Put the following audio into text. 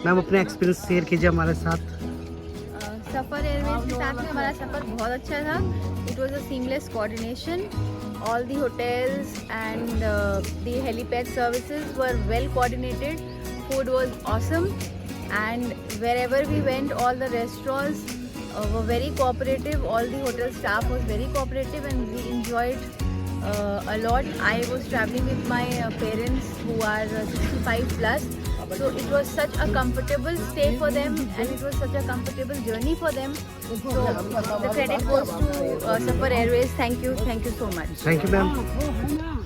Ma'am अपने experience share कीजिए हमारे साथ। सफ़र एयरवेज के साथ में हमारा सफ़र बहुत अच्छा था। It was a seamless coordination. All the hotels and the helipad services were well coordinated. Food was awesome and wherever we went, all the restaurants were very cooperative. All the hotel staff was very cooperative and we enjoyed a lot. I was traveling with my parents who are 65 plus, so it was such a comfortable stay for them and it was such a comfortable journey for them. So the credit goes to Safar Airways. Thank you so much. Thank you ma'am.